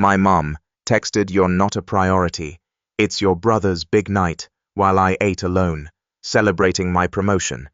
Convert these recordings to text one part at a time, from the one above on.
My mom texted, "You're not a priority. It's your brother's big night," while I ate alone, celebrating my promotion.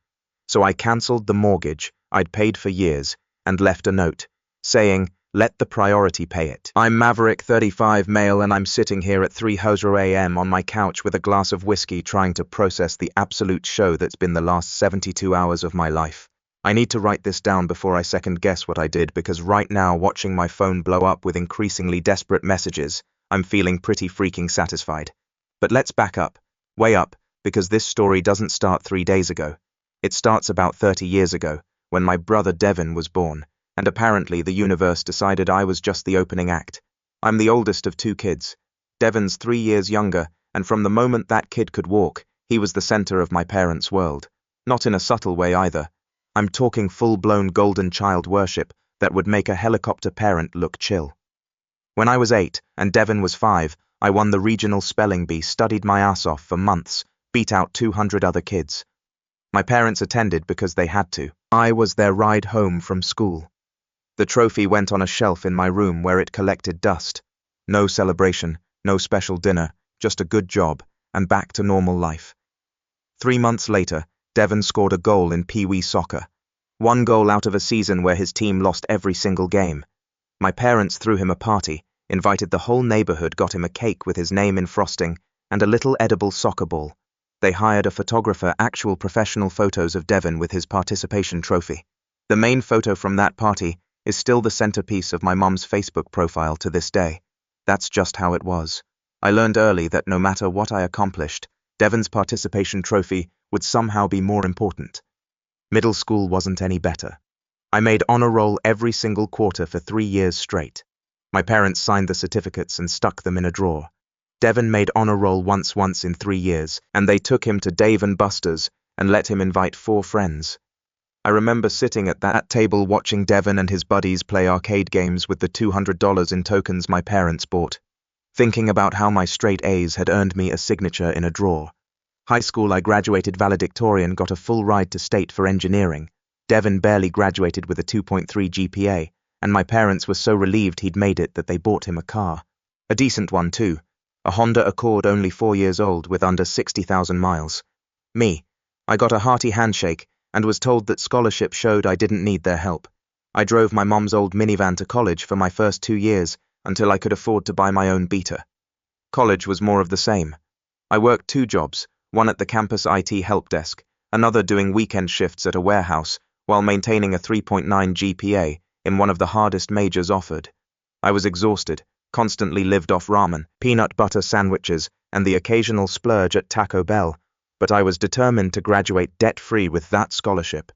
So I cancelled the mortgage I'd paid for years and left a note saying, "Let the priority pay it." I'm Maverick, 35, male, and I'm sitting here at 3:00 a.m. on my couch with a glass of whiskey trying to process the absolute show that's been the last 72 hours of my life. I need to write this down before I second guess what I did, because right now, watching my phone blow up with increasingly desperate messages, I'm feeling pretty freaking satisfied. But let's back up, way up, because this story doesn't start 3 days ago. It starts about 30 years ago, when my brother Devin was born, and apparently the universe decided I was just the opening act. I'm the oldest of 2 kids. Devin's 3 years younger, and from the moment that kid could walk, he was the center of my parents' world. Not in a subtle way either. I'm talking full-blown golden child worship that would make a helicopter parent look chill. When I was 8 and Devin was 5, I won the regional spelling bee, studied my ass off for months, beat out 200 other kids. My parents attended because they had to. I was their ride home from school. The trophy went on a shelf in my room where it collected dust. No celebration, no special dinner, just a good job, and back to normal life. 3 months later, Devin scored a goal in Pee Wee soccer. 1 goal out of a season where his team lost every single game. My parents threw him a party, invited the whole neighborhood, got him a cake with his name in frosting, and a little edible soccer ball. They hired a photographer, actual professional photos of Devin with his participation trophy. The main photo from that party is still the centerpiece of my mom's Facebook profile to this day. That's just how it was. I learned early that no matter what I accomplished, Devin's participation trophy would somehow be more important. Middle school wasn't any better. I made honor roll every single quarter for 3 years straight. My parents signed the certificates and stuck them in a drawer. Devin made honor roll once in 3 years, and they took him to Dave & Buster's and let him invite 4 friends. I remember sitting at that table watching Devin and his buddies play arcade games with the $200 in tokens my parents bought, thinking about how my straight A's had earned me a signature in a drawer. High school, I graduated valedictorian, got a full ride to state for engineering. Devin barely graduated with a 2.3 GPA, and my parents were so relieved he'd made it that they bought him a car. A decent one too. A Honda Accord, only 4 years old, with under 60,000 miles. Me, I got a hearty handshake and was told that scholarship showed I didn't need their help. I drove my mom's old minivan to college for my first 2 years until I could afford to buy my own beater. College was more of the same. I worked 2 jobs, one at the campus IT help desk, another doing weekend shifts at a warehouse, while maintaining a 3.9 GPA in one of the hardest majors offered. I was exhausted, constantly lived off ramen, peanut butter sandwiches, and the occasional splurge at Taco Bell, but I was determined to graduate debt-free with that scholarship.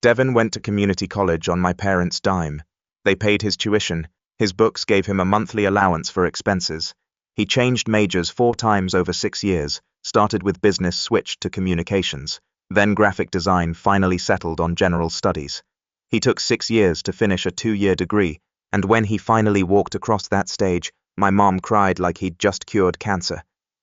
Devin went to community college on my parents' dime. They paid his tuition, his books gave him a monthly allowance for expenses. He changed majors 4 times over 6 years, started with business, switched to communications, then graphic design, finally settled on general studies. He took 6 years to finish a 2-year degree, and when he finally walked across that stage, my mom cried like he'd just cured cancer.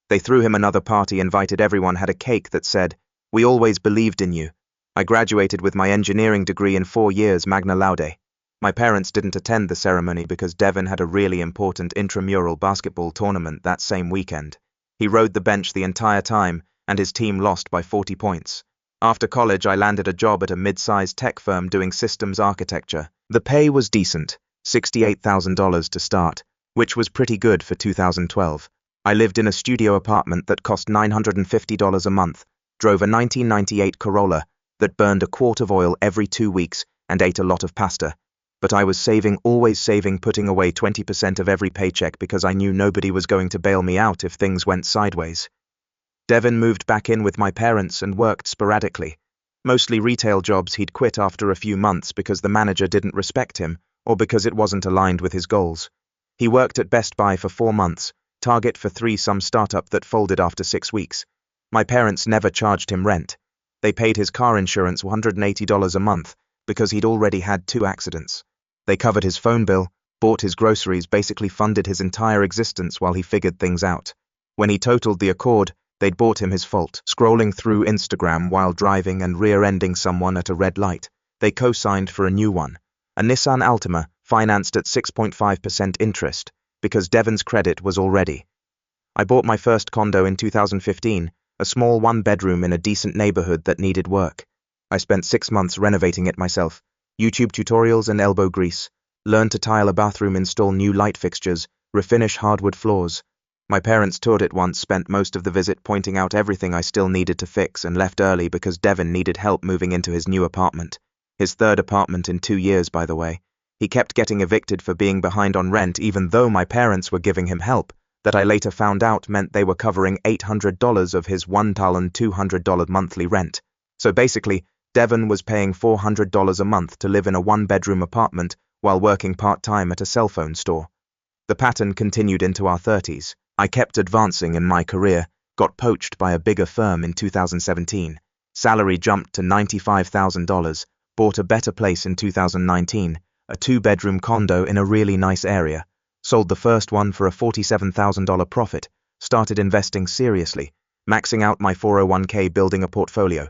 They threw him another party, invited everyone, had a cake that said, "We always believed in you." I graduated with my engineering degree in 4 years, magna laude. My parents didn't attend the ceremony because Devin had a really important intramural basketball tournament that same weekend. He rode the bench the entire time, and his team lost by 40 points. After college, I landed a job at a mid-sized tech firm doing systems architecture. The pay was decent, $68,000 to start, which was pretty good for 2012. I lived in a studio apartment that cost $950 a month, drove a 1998 Corolla that burned a quart of oil every 2 weeks, and ate a lot of pasta. But I was saving, always saving, putting away 20% of every paycheck because I knew nobody was going to bail me out if things went sideways. Devin moved back in with my parents and worked sporadically. Mostly retail jobs he'd quit after a few months because the manager didn't respect him, or because it wasn't aligned with his goals. He worked at Best Buy for 4 months, Target for 3, some startup that folded after 6 weeks. My parents never charged him rent. They paid his car insurance $180 a month because he'd already had 2 accidents. They covered his phone bill, bought his groceries, basically funded his entire existence while he figured things out. When he totaled the Accord, they'd bought him his fault. Scrolling through Instagram while driving and rear-ending someone at a red light, they co-signed for a new one. A Nissan Altima, financed at 6.5% interest. because Devon's credit was all ready. I bought my first condo in 2015, a small one-bedroom in a decent neighborhood that needed work. I spent 6 months renovating it myself, YouTube tutorials and elbow grease, learned to tile a bathroom, install new light fixtures, refinish hardwood floors. My parents toured it once, spent most of the visit pointing out everything I still needed to fix, and left early because Devon needed help moving into his new apartment. His third apartment in 2 years, by the way. He kept getting evicted for being behind on rent even though my parents were giving him help, that I later found out meant they were covering $800 of his $1,200 monthly rent. So basically, Devon was paying $400 a month to live in a one-bedroom apartment while working part-time at a cell phone store. The pattern continued into our 30s. I kept advancing in my career, got poached by a bigger firm in 2017. Salary jumped to $95,000, bought a better place in 2019, a 2-bedroom condo in a really nice area, sold the first one for a $47,000 profit, started investing seriously, maxing out my 401k, building a portfolio.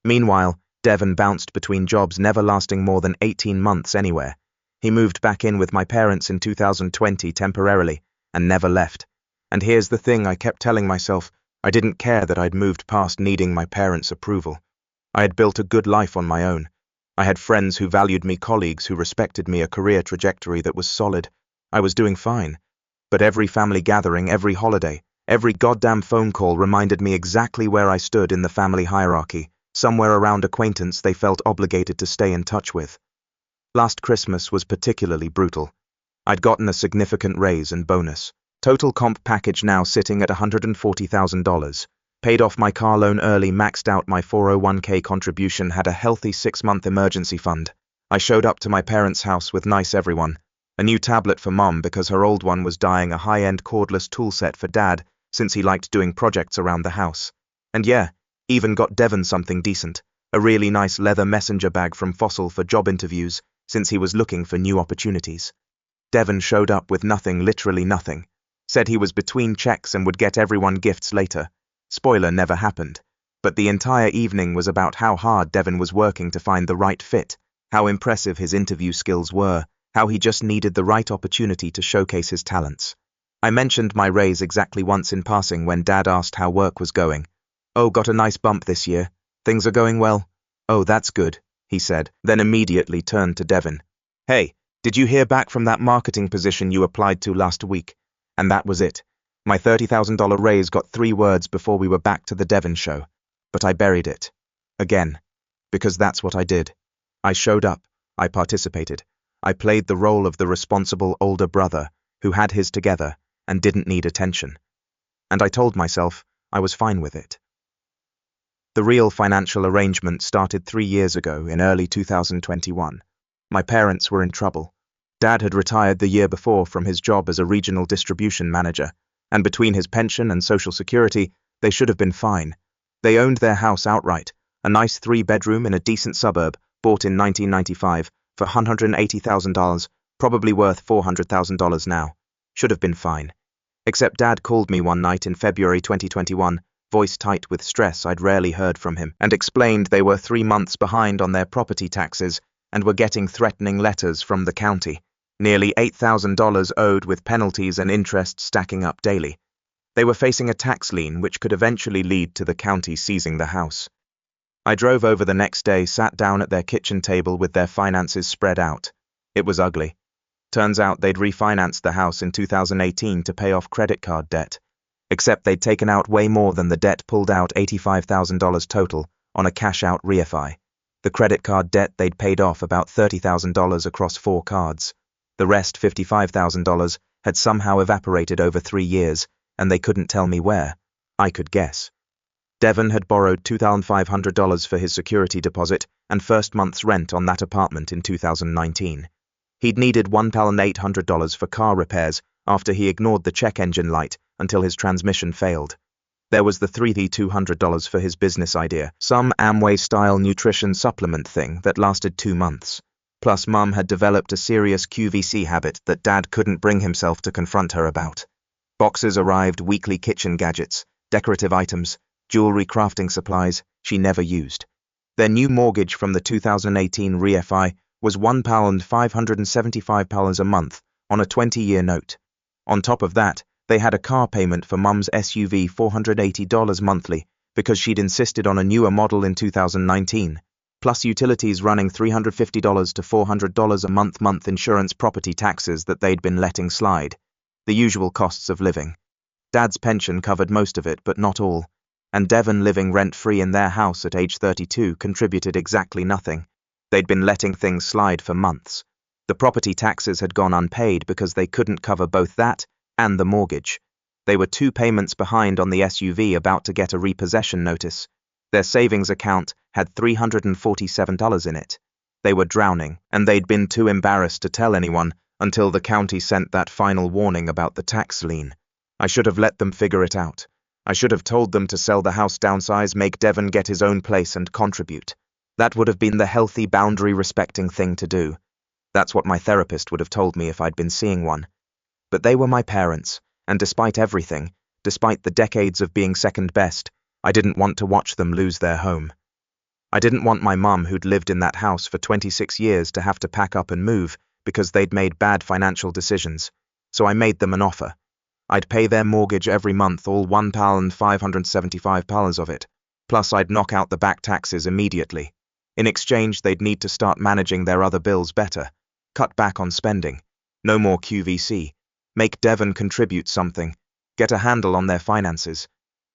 Meanwhile, Devon bounced between jobs, never lasting more than 18 months anywhere. He moved back in with my parents in 2020 temporarily, and never left. And here's the thing I kept telling myself, I didn't care that I'd moved past needing my parents' approval. I had built a good life on my own. I had friends who valued me, colleagues who respected me, a career trajectory that was solid. I was doing fine. But every family gathering, every holiday, every goddamn phone call reminded me exactly where I stood in the family hierarchy, somewhere around acquaintance they felt obligated to stay in touch with. Last Christmas was particularly brutal. I'd gotten a significant raise and bonus. Total comp package now sitting at $140,000. Paid off my car loan early, maxed out my 401k contribution, had a healthy 6-month emergency fund. I showed up to my parents' house with nice everyone. A new tablet for Mom because her old one was dying, a high-end cordless toolset for Dad since he liked doing projects around the house. And yeah, even got Devon something decent, a really nice leather messenger bag from Fossil for job interviews since he was looking for new opportunities. Devon showed up with nothing, literally nothing. Said he was between checks and would get everyone gifts later. Spoiler, never happened. But the entire evening was about how hard Devon was working to find the right fit, how impressive his interview skills were, how he just needed the right opportunity to showcase his talents. I mentioned my raise exactly once in passing when Dad asked how work was going. Oh, got a nice bump this year. Things are going well. Oh, that's good, he said, then immediately turned to Devon. Hey, did you hear back from that marketing position you applied to last week? And that was it. My $30,000 raise got 3 words before we were back to the Devon show. But I buried it. Again. Because that's what I did. I showed up. I participated. I played the role of the responsible older brother who had his together and didn't need attention. And I told myself I was fine with it. The real financial arrangement started 3 years ago in early 2021. My parents were in trouble. Dad had retired the year before from his job as a regional distribution manager, and between his pension and Social Security, they should have been fine. They owned their house outright, a nice 3-bedroom in a decent suburb, bought in 1995 for $180,000, probably worth $400,000 now. Should have been fine. Except Dad called me one night in February 2021, voice tight with stress I'd rarely heard from him, and explained they were 3 months behind on their property taxes and were getting threatening letters from the county. Nearly $8,000 owed, with penalties and interest stacking up daily. They were facing a tax lien which could eventually lead to the county seizing the house. I drove over the next day, sat down at their kitchen table with their finances spread out. It was ugly. Turns out they'd refinanced the house in 2018 to pay off credit card debt. Except they'd taken out way more than the debt, pulled out $85,000 total on a cash-out refi. The credit card debt they'd paid off about $30,000 across 4 cards. The rest, $55,000, had somehow evaporated over 3 years, and they couldn't tell me where. I could guess. Devon had borrowed $2,500 for his security deposit and first month's rent on that apartment in 2019. He'd needed $1,800 for car repairs after he ignored the check engine light until his transmission failed. There was the $3,200 for his business idea, some Amway-style nutrition supplement thing that lasted 2 months. Plus, Mum had developed a serious QVC habit that Dad couldn't bring himself to confront her about. Boxes arrived, weekly kitchen gadgets, decorative items, jewelry, crafting supplies she never used. Their new mortgage from the 2018 refi was £1,575 a month on a 20-year note. On top of that, they had a car payment for Mum's SUV $480 monthly because she'd insisted on a newer model in 2019, plus utilities running $350 to $400 a month insurance property taxes that they'd been letting slide. The usual costs of living. Dad's pension covered most of it, but not all, and Devon living rent-free in their house at age 32 contributed exactly nothing. They'd been letting things slide for months. The property taxes had gone unpaid because they couldn't cover both that and the mortgage. They were 2 payments behind on the SUV, about to get a repossession notice. Their savings account had $347 in it. They were drowning, and they'd been too embarrassed to tell anyone until the county sent that final warning about the tax lien. I should have let them figure it out. I should have told them to sell the house, downsize, make Devon get his own place and contribute. That would have been the healthy, boundary-respecting thing to do. That's what my therapist would have told me if I'd been seeing one. But they were my parents, and despite everything, despite the decades of being second best, I didn't want to watch them lose their home. I didn't want my mum, who'd lived in that house for 26 years, to have to pack up and move because they'd made bad financial decisions. So I made them an offer. I'd pay their mortgage every month, all £1,575 of it, plus I'd knock out the back taxes immediately. In exchange, they'd need to start managing their other bills better, cut back on spending, no more QVC, make Devon contribute something, get a handle on their finances.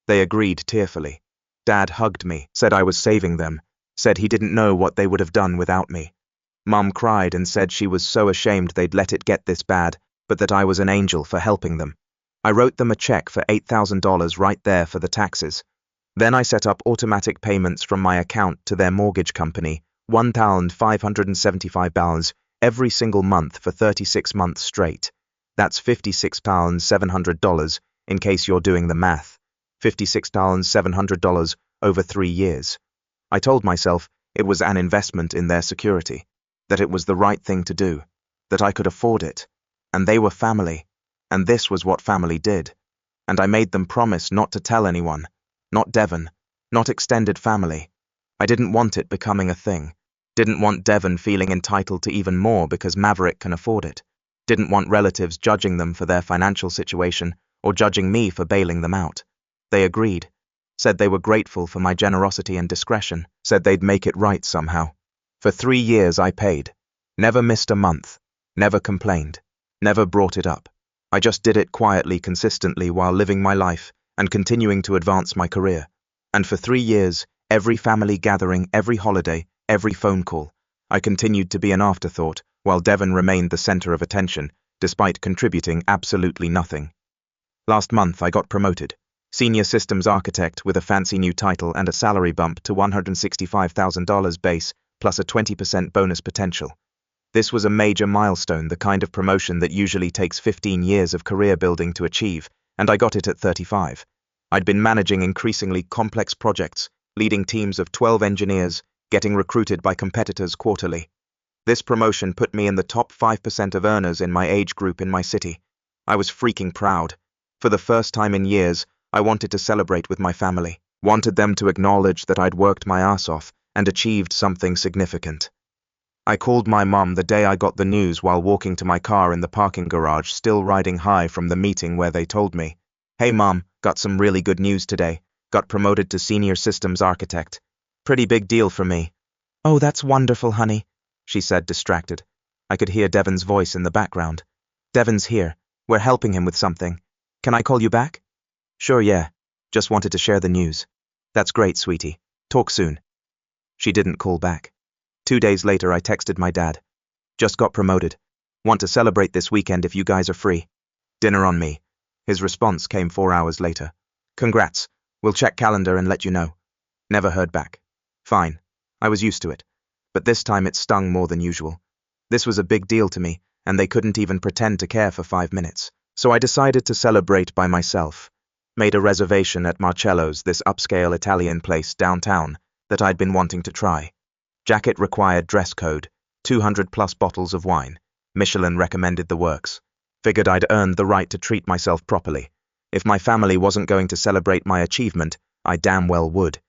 They agreed tearfully. Dad hugged me, said I was saving them, said he didn't know what they would have done without me. Mum cried and said she was so ashamed they'd let it get this bad, but that I was an angel for helping them. I wrote them a check for $8,000 right there for the taxes. Then I set up automatic payments from my account to their mortgage company, $1,575 every single month for 36 months straight. That's $56,700, in case you're doing the math. $56,700 over 3 years. I told myself it was an investment in their security, that it was the right thing to do, that I could afford it, and they were family, and this was what family did. And I made them promise not to tell anyone, not Devon, not extended family. I didn't want it becoming a thing. Didn't want Devon feeling entitled to even more because Maverick can afford it. Didn't want relatives judging them for their financial situation or judging me for bailing them out. They agreed, said they were grateful for my generosity and discretion, said they'd make it right somehow. For 3 years I paid. Never missed a month. Never complained. Never brought it up. I just did it quietly, consistently, while living my life and continuing to advance my career. And for 3 years, every family gathering, every holiday, every phone call, I continued to be an afterthought, while Devon remained the center of attention, despite contributing absolutely nothing. Last month I got promoted. Senior Systems Architect, with a fancy new title and a salary bump to $165,000 base, plus a 20% bonus potential. This was a major milestone, the kind of promotion that usually takes 15 years of career building to achieve, and I got it at 35. I'd been managing increasingly complex projects, leading teams of 12 engineers, getting recruited by competitors quarterly. This promotion put me in the top 5% of earners in my age group in my city. I was freaking proud. For the first time in years, I wanted to celebrate with my family, wanted them to acknowledge that I'd worked my ass off and achieved something significant. I called my mum the day I got the news while walking to my car in the parking garage, still riding high from the meeting where they told me, "Hey Mom, got some really good news today. Got promoted to Senior Systems Architect. Pretty big deal for me." "Oh, that's wonderful, honey," she said, distracted. I could hear Devon's voice in the background. "Devon's here. We're helping him with something. Can I call you back?" "Sure, yeah. Just wanted to share the news." "That's great, sweetie. Talk soon." She didn't call back. 2 days later I texted my dad. "Just got promoted. Want to celebrate this weekend if you guys are free. Dinner on me." His response came 4 hours later. "Congrats. We'll check calendar and let you know." Never heard back. Fine. I was used to it. But this time it stung more than usual. This was a big deal to me, and they couldn't even pretend to care for 5 minutes. So I decided to celebrate by myself. Made a reservation at Marcello's, this upscale Italian place downtown that I'd been wanting to try. Jacket required, dress code, 200 plus bottles of wine. Michelin recommended the works. Figured I'd earned the right to treat myself properly. If my family wasn't going to celebrate my achievement, I damn well would.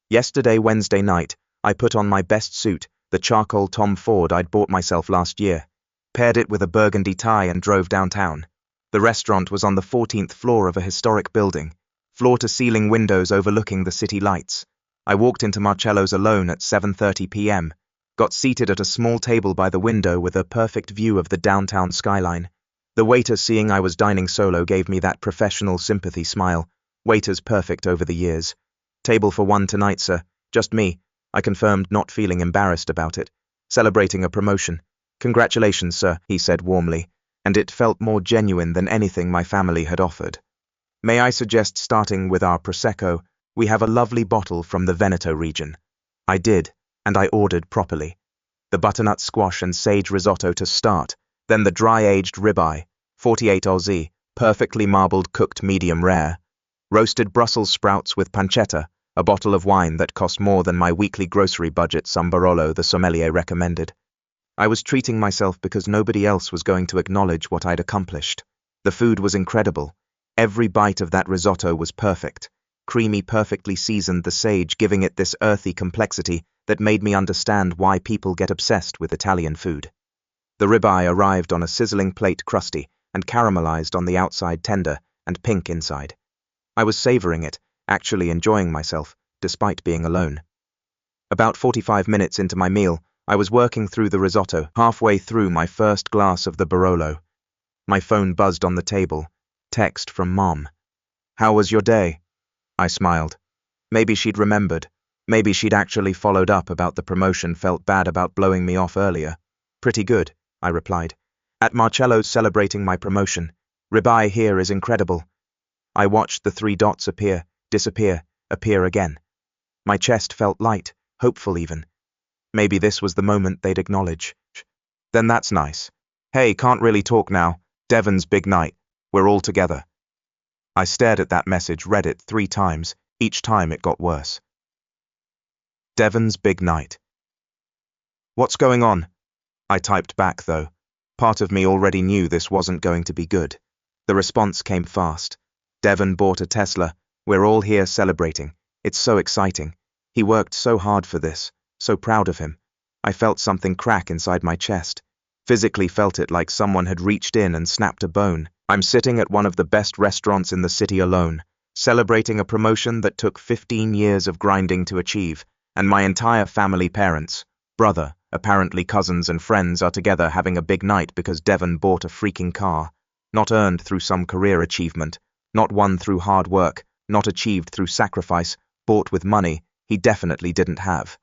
Yesterday, Wednesday night, I put on my best suit, the charcoal Tom Ford I'd bought myself last year, paired it with a burgundy tie and drove downtown. The restaurant was on the 14th floor of a historic building, floor-to-ceiling windows overlooking the city lights. I walked into Marcello's alone at 7:30 p.m., got seated at a small table by the window with a perfect view of the downtown skyline. The waiter, seeing I was dining solo, gave me that professional sympathy smile. Waiters perfect over the years. "Table for one tonight, sir. Just me," I confirmed, not feeling embarrassed about it. "Celebrating a promotion." "Congratulations, sir," he said warmly, and it felt more genuine than anything my family had offered. "May I suggest starting with our Prosecco? We have a lovely bottle from the Veneto region." I did, and I ordered properly. The butternut squash and sage risotto to start, then the dry-aged ribeye, 48 Aussie, perfectly marbled cooked medium rare, roasted Brussels sprouts with pancetta, a bottle of wine that cost more than my weekly grocery budget some Barolo the sommelier recommended. I was treating myself because nobody else was going to acknowledge what I'd accomplished. The food was incredible. Every bite of that risotto was perfect. Creamy, perfectly seasoned, the sage giving it this earthy complexity that made me understand why people get obsessed with Italian food. The ribeye arrived on a sizzling plate, crusty and caramelized on the outside, tender and pink inside. I was savoring it, actually enjoying myself, despite being alone. About 45 minutes into my meal, I was working through the risotto, halfway through my first glass of the Barolo. My phone buzzed on the table. Text from Mom. "How was your day?" I smiled. Maybe she'd remembered. Maybe she'd actually followed up about the promotion, felt bad about blowing me off earlier. "Pretty good," I replied. "At Marcello's celebrating my promotion. Ribeye here is incredible." I watched the 3 dots appear, disappear, appear again. My chest felt light, hopeful even. Maybe this was the moment they'd acknowledge. "Then that's nice. Hey, can't really talk now. Devon's big night. We're all together." I stared at that message, read it 3 times. Each time it got worse. Devon's big night. "What's going on?" I typed back, though. Part of me already knew this wasn't going to be good. The response came fast. "Devon bought a Tesla. We're all here celebrating. It's so exciting. He worked so hard for this. So proud of him." I felt something crack inside my chest. Physically felt it, like someone had reached in and snapped a bone. I'm sitting at one of the best restaurants in the city alone, celebrating a promotion that took 15 years of grinding to achieve, and my entire family, parents, brother, apparently cousins and friends, are together having a big night because Devon bought a freaking car. Not earned through some career achievement, not won through hard work, not achieved through sacrifice, bought with money he definitely didn't have.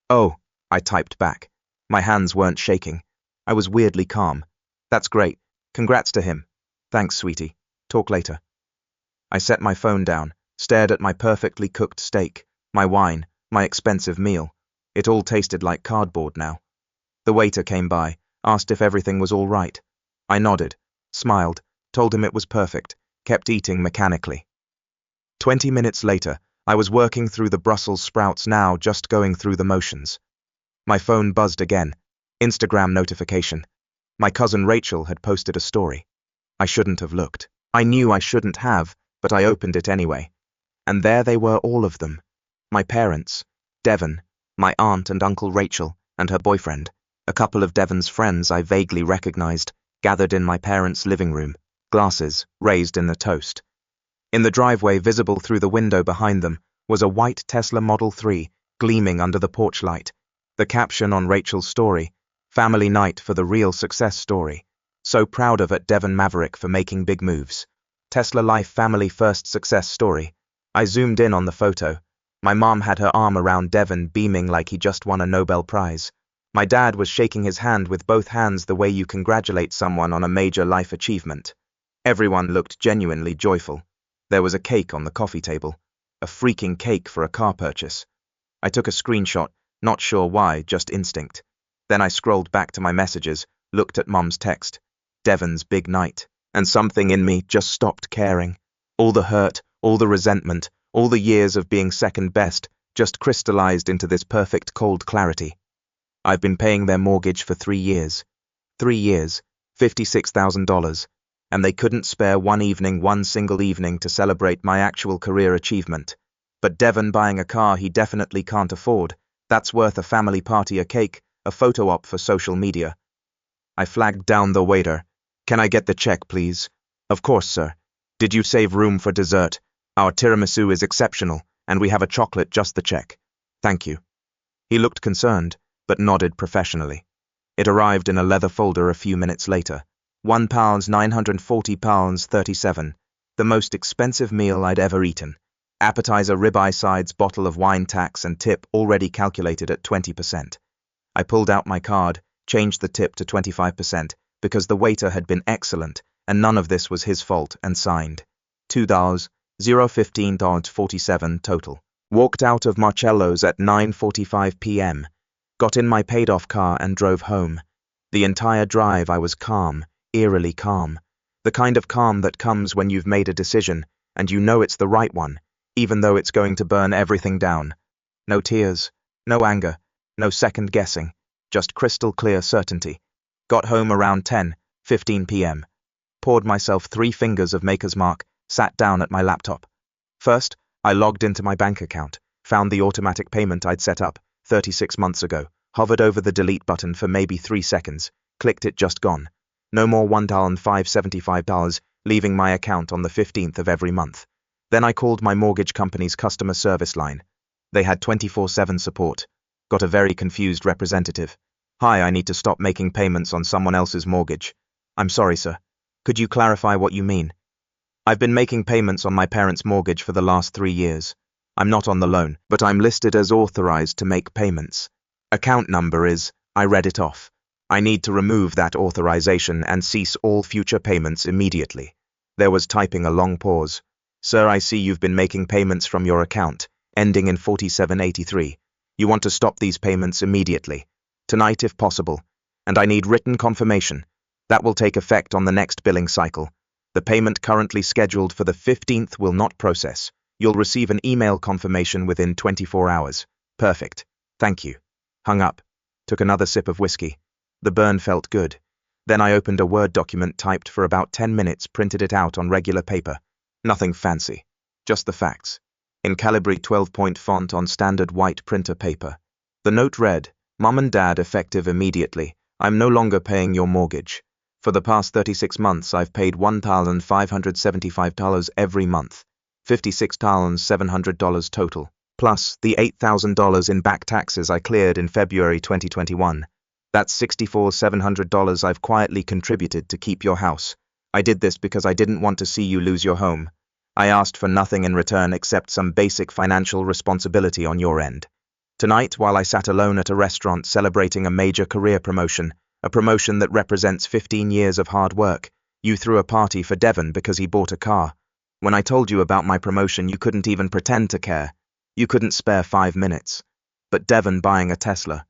"Oh," I typed back. My hands weren't shaking. I was weirdly calm. "That's great. Congrats to him. Thanks, sweetie. Talk later." I set my phone down, stared at my perfectly cooked steak, my wine, my expensive meal. It all tasted like cardboard now. The waiter came by, asked if everything was all right. I nodded, smiled, told him it was perfect, kept eating mechanically. 20 minutes later, I was working through the Brussels sprouts now, just going through the motions. My phone buzzed again. Instagram notification. My cousin Rachel had posted a story. I shouldn't have looked. I knew I shouldn't have, but I opened it anyway. And there they were, all of them. My parents, Devon, my aunt and uncle Rachel, and her boyfriend, a couple of Devon's friends I vaguely recognized, gathered in my parents' living room, glasses raised in the toast. In the driveway, visible through the window behind them, was a white Tesla Model 3, gleaming under the porch light. The caption on Rachel's story: "Family night for the real success story. So proud of at Devon Maverick for making big moves. Tesla life family first success story." I zoomed in on the photo. My mom had her arm around Devon, beaming like he just won a Nobel Prize. My dad was shaking his hand with both hands, the way you congratulate someone on a major life achievement. Everyone looked genuinely joyful. There was a cake on the coffee table. A freaking cake for a car purchase. I took a screenshot, not sure why, just instinct. Then I scrolled back to my messages, looked at Mom's text. Devon's big night. And something in me just stopped caring. All the hurt, all the resentment, all the years of being second best, just crystallized into this perfect cold clarity. I've been paying their mortgage for 3 years. 3 years, $56,000. And they couldn't spare one single evening to celebrate my actual career achievement. But Devon buying a car he definitely can't afford, that's worth a family party, a cake, a photo op for social media. I flagged down the waiter. "Can I get the check, please?" Of course, sir. Did you save room for dessert? Our tiramisu is exceptional, and we have a chocolate just the check. Thank you. He looked concerned, but nodded professionally. It arrived in a leather folder a few minutes later. £1 £940.37, the most expensive meal I'd ever eaten. Appetizer, ribeye sides, bottle of wine, tax and tip already calculated at 20%. I pulled out my card, changed the tip to 25%, because the waiter had been excellent, and none of this was his fault, and signed. $2, $015.47 total. Walked out of Marcello's at 9:45 p.m. Got in my paid-off car and drove home. The entire drive I was calm, eerily calm. The kind of calm that comes when you've made a decision, and you know it's the right one, even though it's going to burn everything down. No tears, no anger, no second guessing, just crystal clear certainty. Got home around 10:15 p.m. Poured myself 3 fingers of Maker's Mark, sat down at my laptop. First, I logged into my bank account, found the automatic payment I'd set up 36 months ago, hovered over the delete button for maybe 3 seconds, clicked it, just gone. No more $1,575 leaving my account on the 15th of every month. Then I called my mortgage company's customer service line. They had 24/7 support. Got a very confused representative. Hi, I need to stop making payments on someone else's mortgage. I'm sorry, sir. Could you clarify what you mean? I've been making payments on my parents' mortgage for the last 3 years. I'm not on the loan, but I'm listed as authorized to make payments. Account number is, I read it off. I need to remove that authorization and cease all future payments immediately. There was typing a long pause. Sir, I see you've been making payments from your account, ending in 4783. You want to stop these payments immediately. Tonight if possible. And I need written confirmation. That will take effect on the next billing cycle. The payment currently scheduled for the 15th will not process. You'll receive an email confirmation within 24 hours. Perfect. Thank you. Hung up. Took another sip of whiskey. The burn felt good. Then I opened a Word document typed for about 10 minutes, printed it out on regular paper. Nothing fancy. Just the facts. In Calibri 12-point font on standard white printer paper. The note read, Mom and Dad, effective immediately. I'm no longer paying your mortgage. For the past 36 months, I've paid $1,575 every month. $56,700 total. Plus the $8,000 in back taxes I cleared in February 2021. That's $64,700 I've quietly contributed to keep your house. I did this because I didn't want to see you lose your home. I asked for nothing in return except some basic financial responsibility on your end. Tonight, while I sat alone at a restaurant celebrating a major career promotion, a promotion that represents 15 years of hard work, you threw a party for Devon because he bought a car. When I told you about my promotion, you couldn't even pretend to care. You couldn't spare 5 minutes. But Devon buying a Tesla.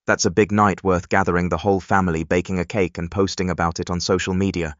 That's a big night worth gathering the whole family, baking a cake and posting about it on social media.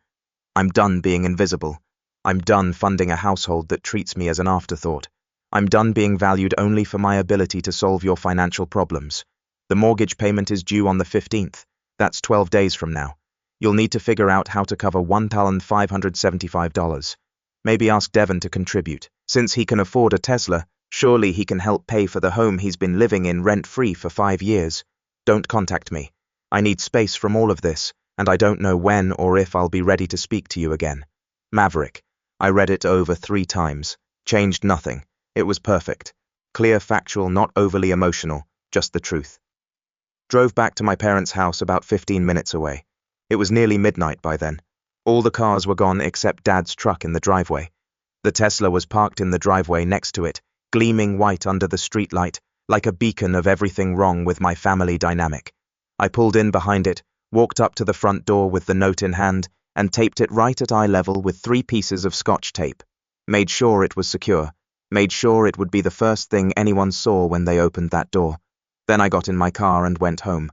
I'm done being invisible. I'm done funding a household that treats me as an afterthought. I'm done being valued only for my ability to solve your financial problems. The mortgage payment is due on the 15th. That's 12 days from now. You'll need to figure out how to cover $1,575. Maybe ask Devon to contribute. Since he can afford a Tesla, surely he can help pay for the home he's been living in rent-free for 5 years. Don't contact me. I need space from all of this, and I don't know when or if I'll be ready to speak to you again. Maverick. I read it over 3 times. Changed nothing. It was perfect. Clear, factual, not overly emotional, just the truth. Drove back to my parents' house about 15 minutes away. It was nearly midnight by then. All the cars were gone except Dad's truck in the driveway. The Tesla was parked in the driveway next to it, gleaming white under the streetlight, like a beacon of everything wrong with my family dynamic. I pulled in behind it, walked up to the front door with the note in hand, and taped it right at eye level with 3 pieces of Scotch tape. Made sure it was secure. Made sure it would be the first thing anyone saw when they opened that door. Then I got in my car and went home.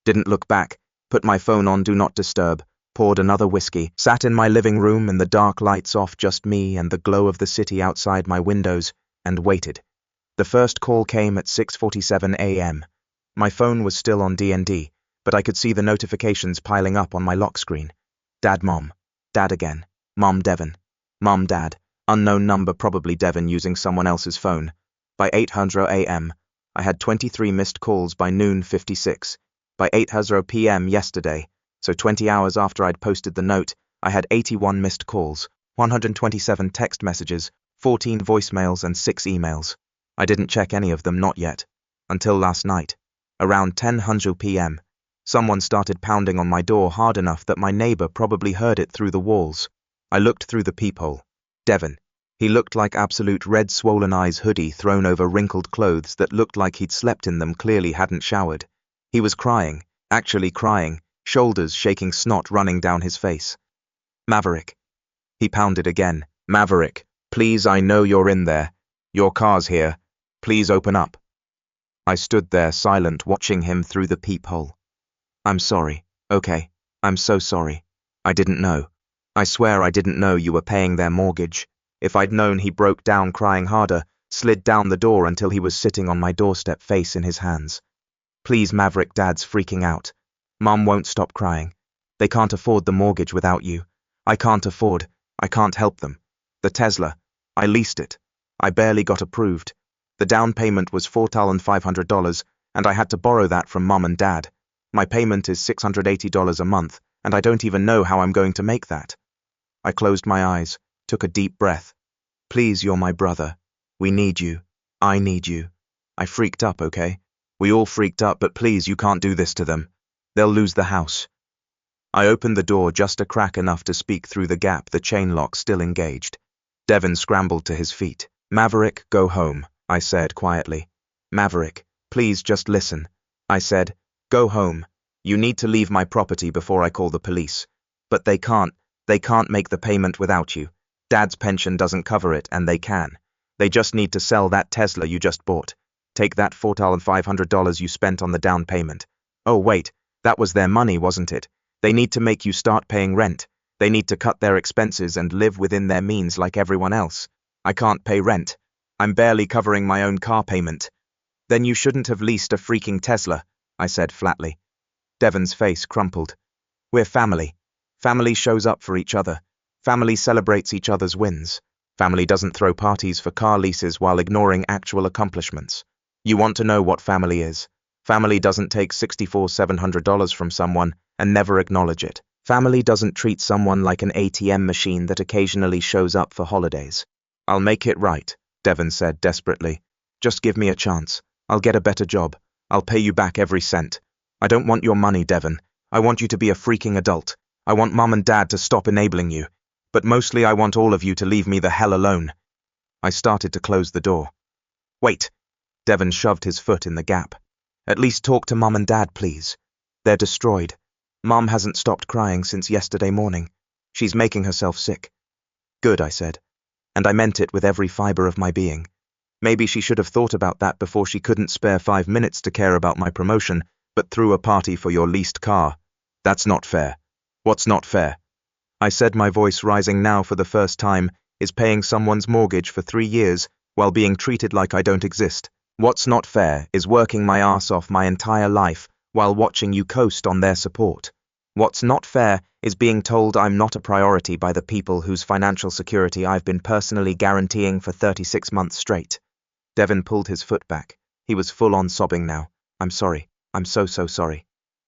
Didn't look back, put my phone on Do Not Disturb, poured another whiskey, sat in my living room in the dark, lights off, just me and the glow of the city outside my windows, and waited. The first call came at 6:47 a.m. My phone was still on D&D, but I could see the notifications piling up on my lock screen. Dad, Mom. Dad again. Mom, Devon. Mom, Dad. Unknown number, probably Devon using someone else's phone. By 8:00 a.m., I had 23 missed calls by noon 56. By 8:00 p.m. yesterday, so 20 hours after I'd posted the note, I had 81 missed calls, 127 text messages, 14 voicemails and 6 emails. I didn't check any of them, not yet. Until last night. Around 10:00 p.m. Someone started pounding on my door hard enough that my neighbor probably heard it through the walls. I looked through the peephole. Devon. He looked like absolute red swollen eyes hoodie thrown over wrinkled clothes that looked like he'd slept in them, clearly hadn't showered. He was crying, actually crying, shoulders shaking, snot running down his face. Maverick. He pounded again. Maverick, please, I know you're in there. Your car's here. Please open up. I stood there silent, watching him through the peephole. I'm sorry. Okay. I'm so sorry. I didn't know. I swear I didn't know you were paying their mortgage. If I'd known. He broke down crying harder, slid down the door until he was sitting on my doorstep, face in his hands. Please, Maverick, Dad's freaking out. Mom won't stop crying. They can't afford the mortgage without you. I can't help them. The Tesla. I leased it. I barely got approved. The down payment was $4,500, and I had to borrow that from Mom and Dad. My payment is $680 a month, and I don't even know how I'm going to make that. I closed my eyes, took a deep breath. Please, you're my brother. We need you. I need you. I freaked up, okay? We all freaked up, but please, you can't do this to them. They'll lose the house. I opened the door just a crack enough to speak through the gap, the chain lock still engaged. Devon scrambled to his feet. Maverick, go home, I said quietly. Maverick, please just listen. I said, go home. You need to leave my property before I call the police. But they can't make the payment without you. Dad's pension doesn't cover it, and they can. They just need to sell that Tesla you just bought. Take that $4,500 you spent on the down payment. Oh wait, that was their money, wasn't it? They need to make you start paying rent. They need to cut their expenses and live within their means like everyone else. I can't pay rent. I'm barely covering my own car payment. Then you shouldn't have leased a freaking Tesla, I said flatly. Devon's face crumpled. We're family. Family shows up for each other. Family celebrates each other's wins. Family doesn't throw parties for car leases while ignoring actual accomplishments. You want to know what family is? Family doesn't take $64,700 from someone and never acknowledge it. Family doesn't treat someone like an ATM machine that occasionally shows up for holidays. I'll make it right, Devon said desperately. Just give me a chance. I'll get a better job. I'll pay you back every cent. I don't want your money, Devon. I want you to be a freaking adult. I want Mom and Dad to stop enabling you. But mostly I want all of you to leave me the hell alone. I started to close the door. Wait. Devon shoved his foot in the gap. At least talk to Mom and Dad, please. They're destroyed. Mom hasn't stopped crying since yesterday morning. She's making herself sick. Good, I said. And I meant it with every fiber of my being. Maybe she should have thought about that before she couldn't spare 5 minutes to care about my promotion, but threw a party for your leased car. That's not fair. What's not fair? I said, my voice rising now for the first time, is paying someone's mortgage for 3 years while being treated like I don't exist. What's not fair is working my ass off my entire life while watching you coast on their support. What's not fair is being told I'm not a priority by the people whose financial security I've been personally guaranteeing for 36 months straight. Devon pulled his foot back. He was full on sobbing now. I'm sorry. I'm so sorry.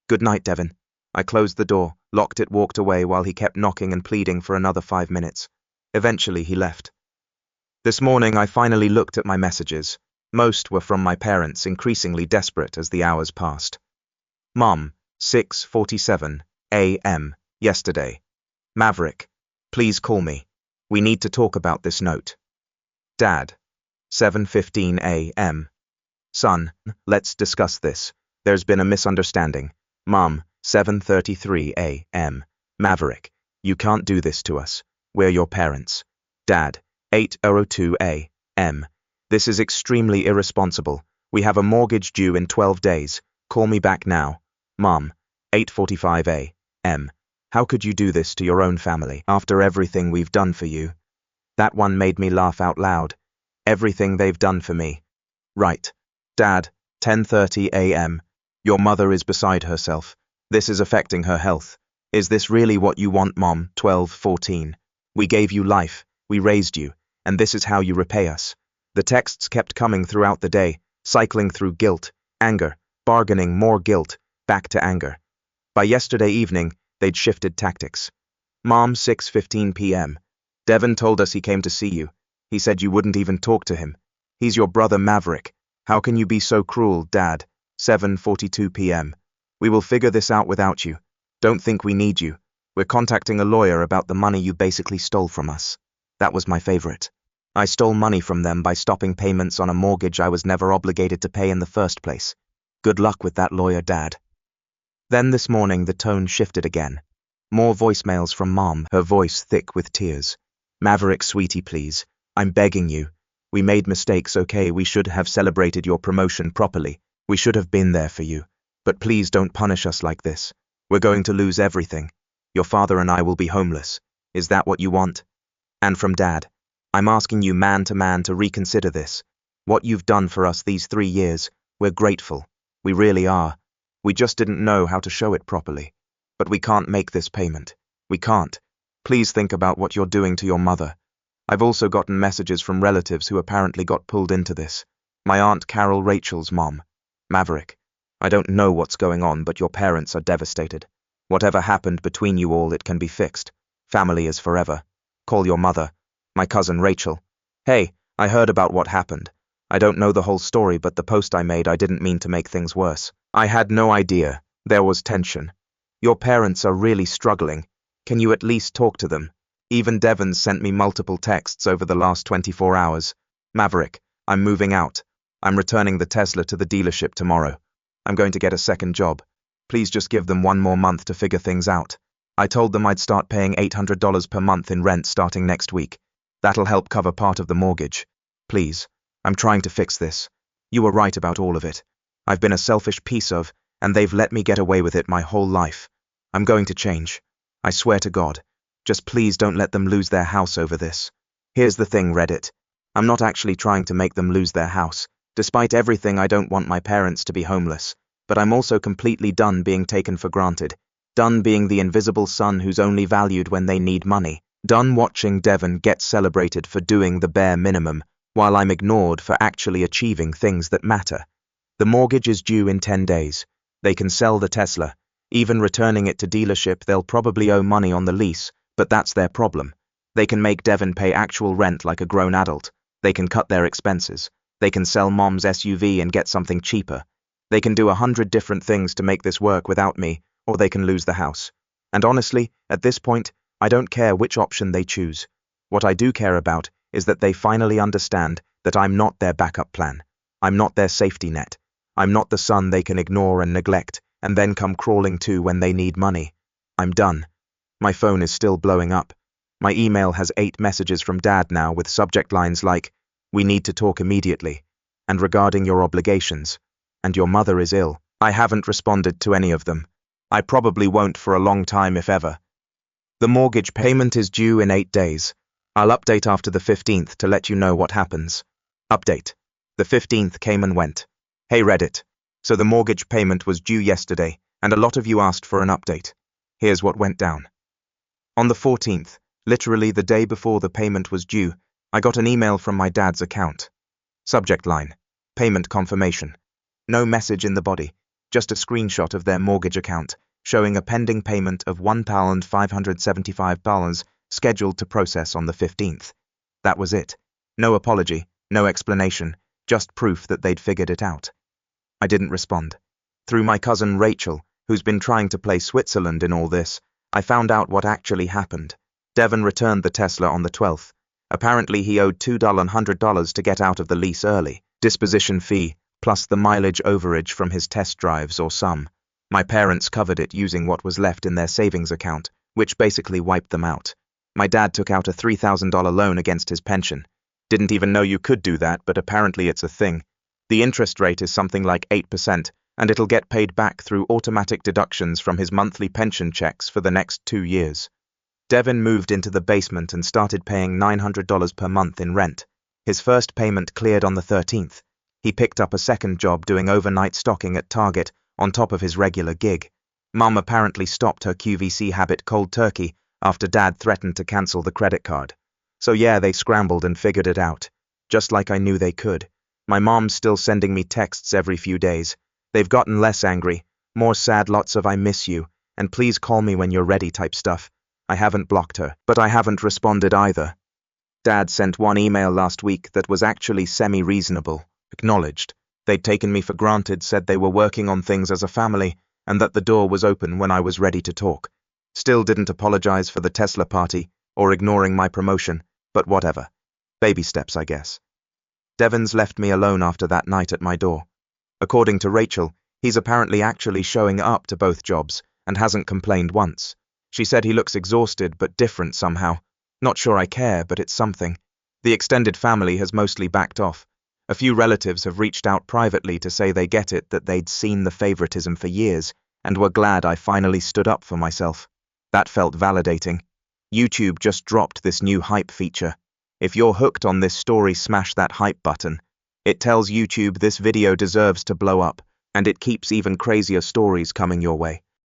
Good night, Devon. I closed the door, locked it, walked away while he kept knocking and pleading for another 5 minutes. Eventually he left. This morning I finally looked at my messages. Most were from my parents, increasingly desperate as the hours passed. Mom, 6:47 a.m. yesterday. Maverick, please call me. We need to talk about this note. Dad, 7:15 a.m. Son, let's discuss this. There's been a misunderstanding. Mom, 7:33 a.m. Maverick, you can't do this to us. We're your parents. Dad, 8:02 a.m. This is extremely irresponsible. We have a mortgage due in 12 days. Call me back now. Mom, 8:45 a.m. How could you do this to your own family after everything we've done for you? That one made me laugh out loud. Everything they've done for me. Right. Dad, 10:30 a.m. Your mother is beside herself. This is affecting her health. Is this really what you want, Mom? 12:14. We gave you life. We raised you. And this is how you repay us. The texts kept coming throughout the day, cycling through guilt, anger, bargaining, more guilt, back to anger. By yesterday evening, they'd shifted tactics. Mom, 6:15 p.m. Devon told us he came to see you. He said you wouldn't even talk to him. He's your brother Maverick. How can you be so cruel, Dad? 7:42 p.m. We will figure this out without you. Don't think we need you. We're contacting a lawyer about the money you basically stole from us. That was my favorite. I stole money from them by stopping payments on a mortgage I was never obligated to pay in the first place. Good luck with that lawyer, Dad. Then this morning the tone shifted again. More voicemails from Mom, her voice thick with tears. Maverick, sweetie, please. I'm begging you. We made mistakes, okay? We should have celebrated your promotion properly. We should have been there for you. But please don't punish us like this. We're going to lose everything. Your father and I will be homeless. Is that what you want? And from Dad, I'm asking you man to reconsider this. What you've done for us these 3 years, we're grateful. We really are. We just didn't know how to show it properly. But we can't make this payment. We can't. Please think about what you're doing to your mother. I've also gotten messages from relatives who apparently got pulled into this. My Aunt Carol Rachel's mom. Maverick, I don't know what's going on, but your parents are devastated. Whatever happened between you all, it can be fixed. Family is forever. Call your mother. My cousin Rachel. Hey, I heard about what happened. I don't know the whole story, but the post I made, I didn't mean to make things worse. I had no idea. There was tension. Your parents are really struggling. Can you at least talk to them? Even Devon sent me multiple texts over the last 24 hours. Maverick, I'm moving out. I'm returning the Tesla to the dealership tomorrow. I'm going to get a second job. Please just give them 1 more month to figure things out. I told them I'd start paying $800 per month in rent starting next week. That'll help cover part of the mortgage. Please, I'm trying to fix this. You were right about all of it. I've been a selfish piece of, and they've let me get away with it my whole life. I'm going to change. I swear to God. Just please don't let them lose their house over this. Here's the thing, Reddit. I'm not actually trying to make them lose their house. Despite everything, I don't want my parents to be homeless. But I'm also completely done being taken for granted. Done being the invisible son who's only valued when they need money. Done watching Devon get celebrated for doing the bare minimum, while I'm ignored for actually achieving things that matter. The mortgage is due in 10 days. They can sell the Tesla. Even returning it to dealership, they'll probably owe money on the lease, but that's their problem. They can make Devon pay actual rent like a grown adult. They can cut their expenses. They can sell Mom's SUV and get something cheaper. They can do 100 different things to make this work without me, or they can lose the house. And honestly, at this point, I don't care which option they choose. What I do care about is that they finally understand that I'm not their backup plan. I'm not their safety net. I'm not the son they can ignore and neglect, and then come crawling to when they need money. I'm done. My phone is still blowing up. My email has 8 messages from Dad now with subject lines like, "We need to talk immediately," and "regarding your obligations," and "your mother is ill." I haven't responded to any of them. I probably won't for a long time, if ever. The mortgage payment is due in 8 days. I'll update after the 15th to let you know what happens. Update. The 15th came and went. Hey Reddit. So the mortgage payment was due yesterday, and a lot of you asked for an update. Here's what went down. On the 14th, literally the day before the payment was due, I got an email from my dad's account. Subject line: payment confirmation. No message in the body, just a screenshot of their mortgage account, showing a pending payment of $1,575 scheduled to process on the 15th. That was it. No apology, no explanation, just proof that they'd figured it out. I didn't respond. Through my cousin Rachel, who's been trying to play Switzerland in all this, I found out what actually happened. Devon returned the Tesla on the 12th. Apparently he owed $200 to get out of the lease early, disposition fee, plus the mileage overage from his test drives or some. My parents covered it using what was left in their savings account, which basically wiped them out. My dad took out a $3,000 loan against his pension. Didn't even know you could do that, but apparently it's a thing. The interest rate is something like 8%, and it'll get paid back through automatic deductions from his monthly pension checks for the next 2 years. Devon moved into the basement and started paying $900 per month in rent. His first payment cleared on the 13th. He picked up a second job doing overnight stocking at Target on top of his regular gig. Mum apparently stopped her QVC habit cold turkey after Dad threatened to cancel the credit card. So yeah, they scrambled and figured it out. Just like I knew they could. My mom's still sending me texts every few days. They've gotten less angry, more sad, lots of "I miss you," and "please call me when you're ready" type stuff. I haven't blocked her, but I haven't responded either. Dad sent one email last week that was actually semi-reasonable, acknowledged. They'd taken me for granted, said they were working on things as a family, and that the door was open when I was ready to talk. Still didn't apologize for the Tesla party, or ignoring my promotion, but whatever. Baby steps, I guess. Devon's left me alone after that night at my door. According to Rachel, he's apparently actually showing up to both jobs, and hasn't complained once. She said he looks exhausted but different somehow. Not sure I care, but it's something. The extended family has mostly backed off. A few relatives have reached out privately to say they get it, that they'd seen the favoritism for years, and were glad I finally stood up for myself. That felt validating. YouTube just dropped this new hype feature. If you're hooked on this story, smash that hype button. It tells YouTube this video deserves to blow up, and it keeps even crazier stories coming your way.